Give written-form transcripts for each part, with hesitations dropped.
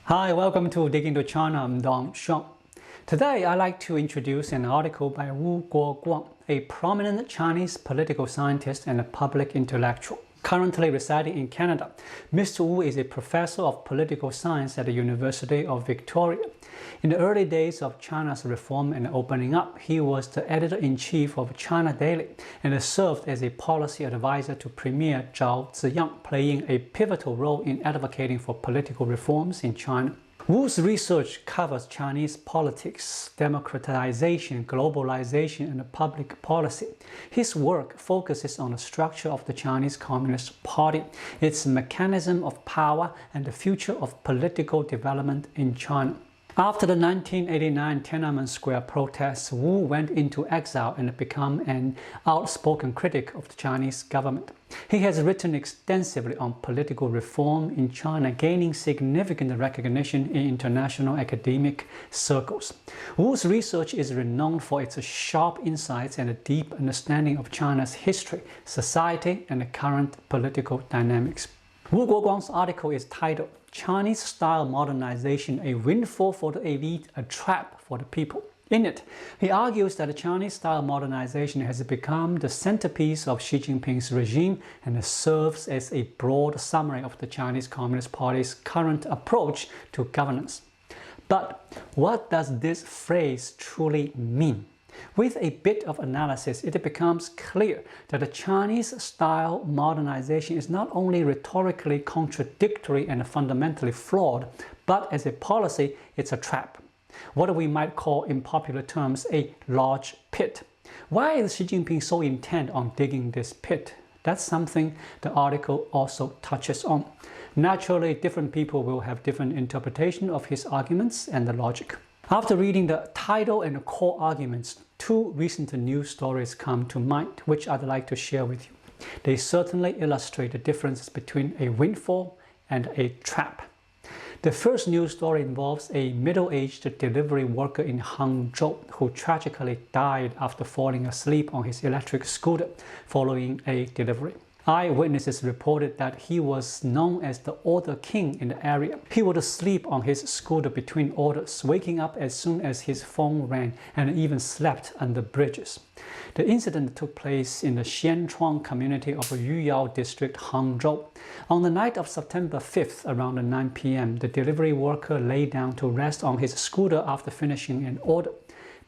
Hi, welcome to Dig Into China. I'm Dong Sheng. Today, I'd like to introduce an article by Wu Guoguang, a prominent Chinese political scientist and a public intellectual. Currently residing in Canada, Mr. Wu is a professor of political science at the University of Victoria. In the early days of China's reform and opening up, he was the editor-in-chief of China Daily and served as a policy advisor to Premier Zhao Ziyang, playing a pivotal role in advocating for political reforms in China. Wu's research covers Chinese politics, democratization, globalization, and public policy. His work focuses on the structure of the Chinese Communist Party, its mechanism of power, and the future of political development in China. After the 1989 Tiananmen Square protests, Wu went into exile and became an outspoken critic of the Chinese government. He has written extensively on political reform in China, gaining significant recognition in international academic circles. Wu's research is renowned for its sharp insights and a deep understanding of China's history, society, and the current political dynamics. Wu Guoguang's article is titled Chinese-Style Modernization, a Windfall for the Elite, a Trap for the People. In it, he argues that the Chinese-style modernization has become the centerpiece of Xi Jinping's regime and serves as a broad summary of the Chinese Communist Party's current approach to governance. But what does this phrase truly mean? With a bit of analysis, it becomes clear that the Chinese-style modernization is not only rhetorically contradictory and fundamentally flawed, but as a policy, it's a trap. What we might call in popular terms a large pit. Why is Xi Jinping so intent on digging this pit? That's something the article also touches on. Naturally, different people will have different interpretation of his arguments and the logic. After reading the title and the core arguments, two recent news stories come to mind, which I'd like to share with you. They certainly illustrate the differences between a windfall and a trap. The first news story involves a middle-aged delivery worker in Hangzhou who tragically died after falling asleep on his electric scooter following a delivery. Eyewitnesses reported that he was known as the Order King in the area. He would sleep on his scooter between orders, waking up as soon as his phone rang, and even slept under bridges. The incident took place in the Xianchuang community of Yuyao district, Hangzhou. On the night of September 5th, around 9 p.m., the delivery worker lay down to rest on his scooter after finishing an order.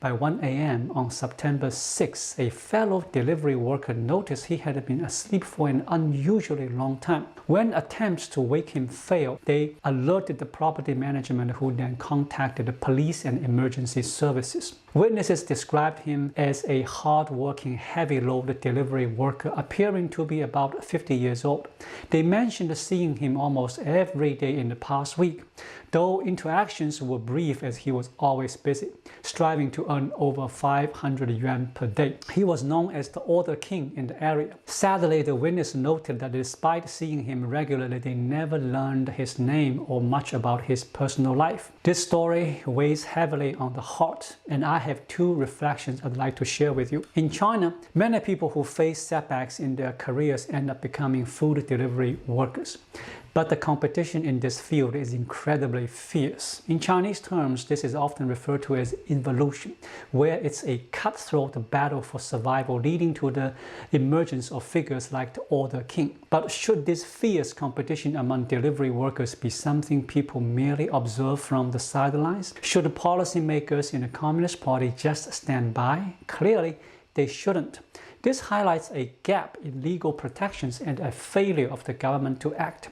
By 1 a.m. on September 6, a fellow delivery worker noticed he had been asleep for an unusually long time. When attempts to wake him failed, they alerted the property management, who then contacted the police and emergency services. Witnesses described him as a hard-working, heavy-load delivery worker appearing to be about 50 years old. They mentioned seeing him almost every day in the past week, though interactions were brief as he was always busy, striving to earn over 500 yuan per day. He was known as the Order King in the area. Sadly, the witness noted that despite seeing him regularly, they never learned his name or much about his personal life. This story weighs heavily on the heart, and I have two reflections I'd like to share with you. In China, many people who face setbacks in their careers end up becoming food delivery workers. But the competition in this field is incredibly fierce. In Chinese terms, this is often referred to as involution, where it's a cutthroat battle for survival leading to the emergence of figures like the Order King. But should this fierce competition among delivery workers be something people merely observe from the sidelines? Should the policymakers in the Communist Party just stand by? Clearly, they shouldn't. This highlights a gap in legal protections and a failure of the government to act.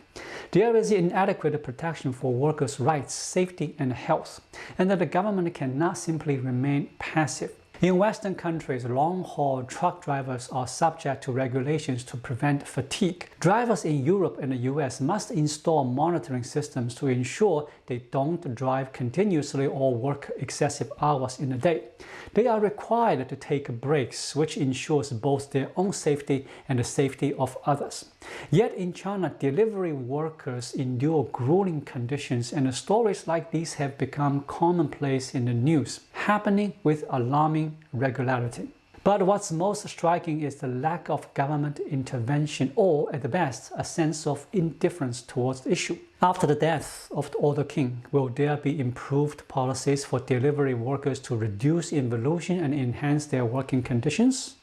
There is inadequate protection for workers' rights, safety, and health, and that the government cannot simply remain passive. In Western countries, long-haul truck drivers are subject to regulations to prevent fatigue. Drivers in Europe and the US must install monitoring systems to ensure they don't drive continuously or work excessive hours in a day. They are required to take breaks, which ensures both their own safety and the safety of others. Yet in China, delivery workers endure grueling conditions, and stories like these have become commonplace in the news, happening with alarming regularity. But what's most striking is the lack of government intervention, or at the best, a sense of indifference towards the issue. After the death of the older king, will there be improved policies for delivery workers to reduce involution and enhance their working conditions?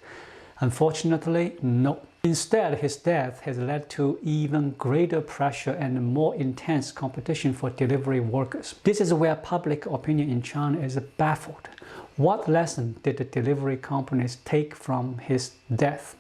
Unfortunately, no. Instead, his death has led to even greater pressure and more intense competition for delivery workers. This is where public opinion in China is baffled. What lesson did the delivery companies take from his death?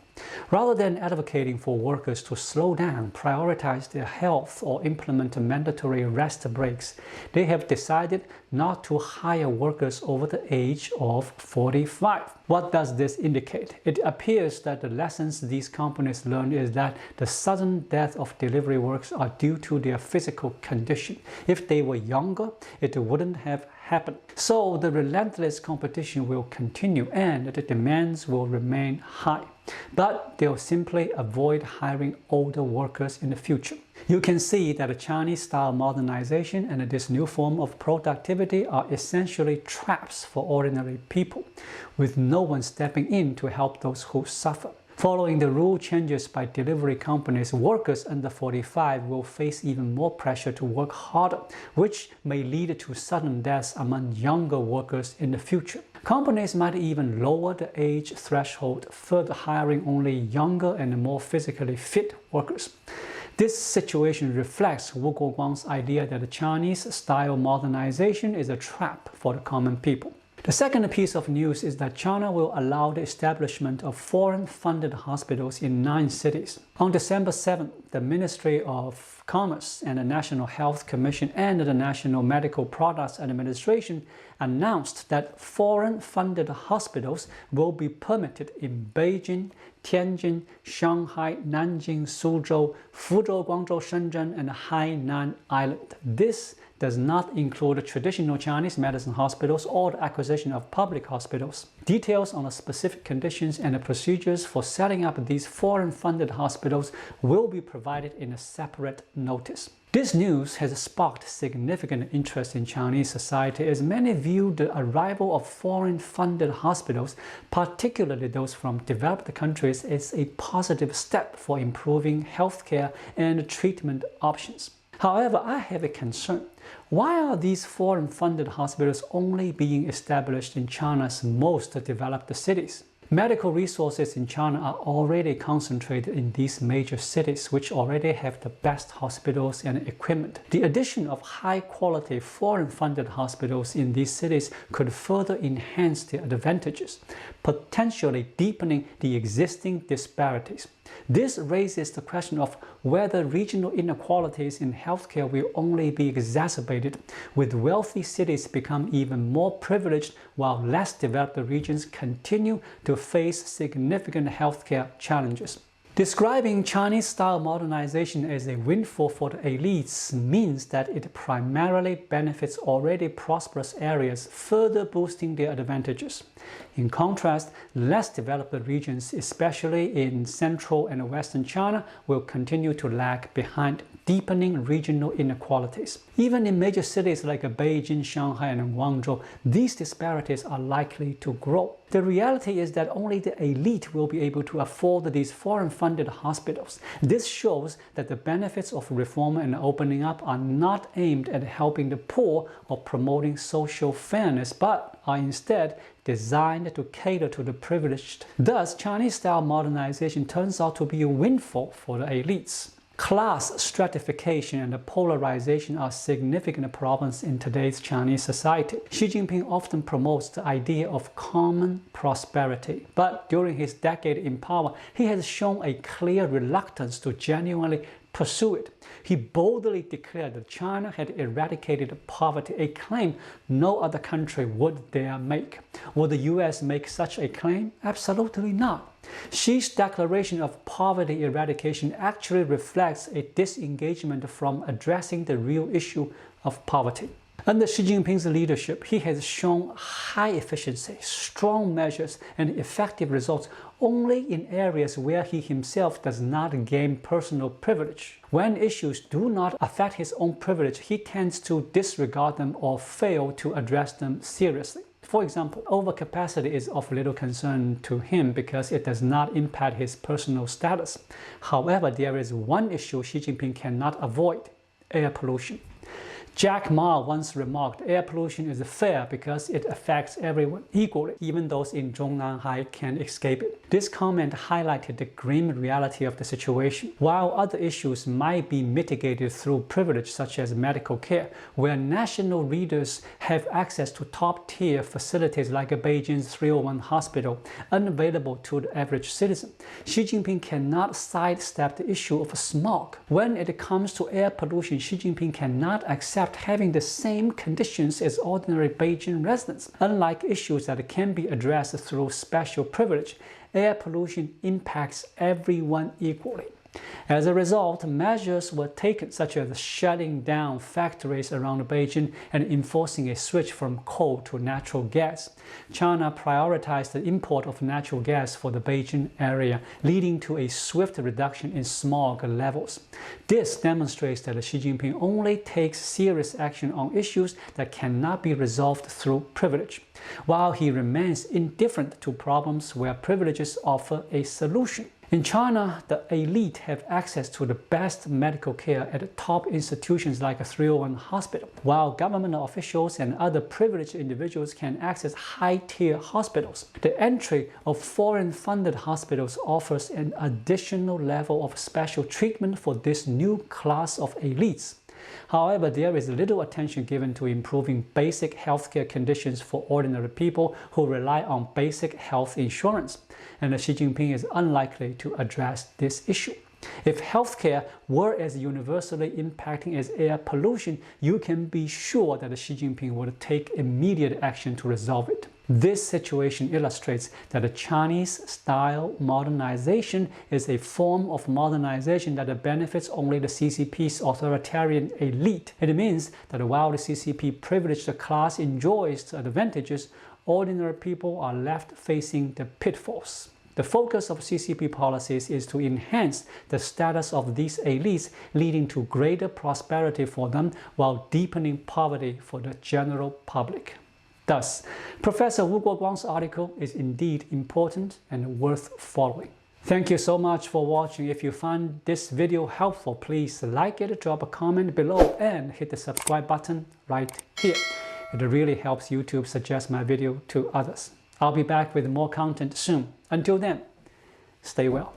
Rather than advocating for workers to slow down, prioritize their health, or implement mandatory rest breaks, they have decided not to hire workers over the age of 45. What does this indicate? It appears that the lessons these companies learned is that the sudden death of delivery workers are due to their physical condition. If they were younger, it wouldn't have happened. So the relentless competition will continue and the demands will remain high. But they'll simply avoid hiring older workers in the future. You can see that the Chinese-style modernization and this new form of productivity are essentially traps for ordinary people, with no one stepping in to help those who suffer. Following the rule changes by delivery companies, workers under 45 will face even more pressure to work harder, which may lead to sudden deaths among younger workers in the future. Companies might even lower the age threshold, further hiring only younger and more physically fit workers. This situation reflects Wu Guoguang's idea that the Chinese-style modernization is a trap for the common people. The second piece of news is that China will allow the establishment of foreign-funded hospitals in 9 cities. On December 7th, the Ministry of Commerce and the National Health Commission and the National Medical Products Administration announced that foreign-funded hospitals will be permitted in Beijing, Tianjin, Shanghai, Nanjing, Suzhou, Fuzhou, Guangzhou, Shenzhen, and Hainan Island. This does not include traditional Chinese medicine hospitals or the acquisition of public hospitals. Details on the specific conditions and the procedures for setting up these foreign-funded hospitals will be provided in a separate notice. This news has sparked significant interest in Chinese society as many view the arrival of foreign-funded hospitals, particularly those from developed countries, as a positive step for improving healthcare and treatment options. However, I have a concern. Why are these foreign-funded hospitals only being established in China's most developed cities? Medical resources in China are already concentrated in these major cities, which already have the best hospitals and equipment. The addition of high-quality foreign-funded hospitals in these cities could further enhance their advantages, potentially deepening the existing disparities. This raises the question of whether regional inequalities in healthcare will only be exacerbated, with wealthy cities become even more privileged while less developed regions continue to face significant healthcare challenges. Describing Chinese-style modernization as a windfall for the elites means that it primarily benefits already prosperous areas, further boosting their advantages. In contrast, less developed regions, especially in central and western China, will continue to lag behind, deepening regional inequalities. Even in major cities like Beijing, Shanghai, and Guangzhou, these disparities are likely to grow. The reality is that only the elite will be able to afford these foreign-funded hospitals. This shows that the benefits of reform and opening up are not aimed at helping the poor or promoting social fairness, but are instead designed to cater to the privileged. Thus, Chinese-style modernization turns out to be a windfall for the elites. Class stratification and polarization are significant problems in today's Chinese society. Xi Jinping often promotes the idea of common prosperity, but during his decade in power, he has shown a clear reluctance to genuinely pursue it. He boldly declared that China had eradicated poverty, a claim no other country would dare make. Would the US make such a claim? Absolutely not. Xi's declaration of poverty eradication actually reflects a disengagement from addressing the real issue of poverty. Under Xi Jinping's leadership, he has shown high efficiency, strong measures, and effective results only in areas where he himself does not gain personal privilege. When issues do not affect his own privilege, he tends to disregard them or fail to address them seriously. For example, overcapacity is of little concern to him because it does not impact his personal status. However, there is one issue Xi Jinping cannot avoid: air pollution. Jack Ma once remarked, air pollution is fair because it affects everyone equally, even those in Zhongnanhai can escape it. This comment highlighted the grim reality of the situation. While other issues might be mitigated through privilege such as medical care, where national leaders have access to top-tier facilities like Beijing's 301 hospital, unavailable to the average citizen, Xi Jinping cannot sidestep the issue of smog. When it comes to air pollution, Xi Jinping cannot accept having the same conditions as ordinary Beijing residents. Unlike issues that can be addressed through special privilege, air pollution impacts everyone equally. As a result, measures were taken such as shutting down factories around Beijing and enforcing a switch from coal to natural gas. China prioritized the import of natural gas for the Beijing area, leading to a swift reduction in smog levels. This demonstrates that Xi Jinping only takes serious action on issues that cannot be resolved through privilege, while he remains indifferent to problems where privileges offer a solution. In China, the elite have access to the best medical care at top institutions like a 301 hospital, while government officials and other privileged individuals can access high-tier hospitals. The entry of foreign-funded hospitals offers an additional level of special treatment for this new class of elites. However, there is little attention given to improving basic healthcare conditions for ordinary people who rely on basic health insurance, and Xi Jinping is unlikely to address this issue. If healthcare were as universally impacting as air pollution, you can be sure that Xi Jinping would take immediate action to resolve it. This situation illustrates that a Chinese-style modernization is a form of modernization that benefits only the CCP's authoritarian elite. It means that while the CCP privileged class enjoys the advantages, ordinary people are left facing the pitfalls. The focus of CCP policies is to enhance the status of these elites, leading to greater prosperity for them while deepening poverty for the general public. Thus, Professor Wu Guoguang's article is indeed important and worth following. Thank you so much for watching. If you found this video helpful, please like it, drop a comment below, and hit the subscribe button right here. It really helps YouTube suggest my video to others. I'll be back with more content soon. Until then, stay well.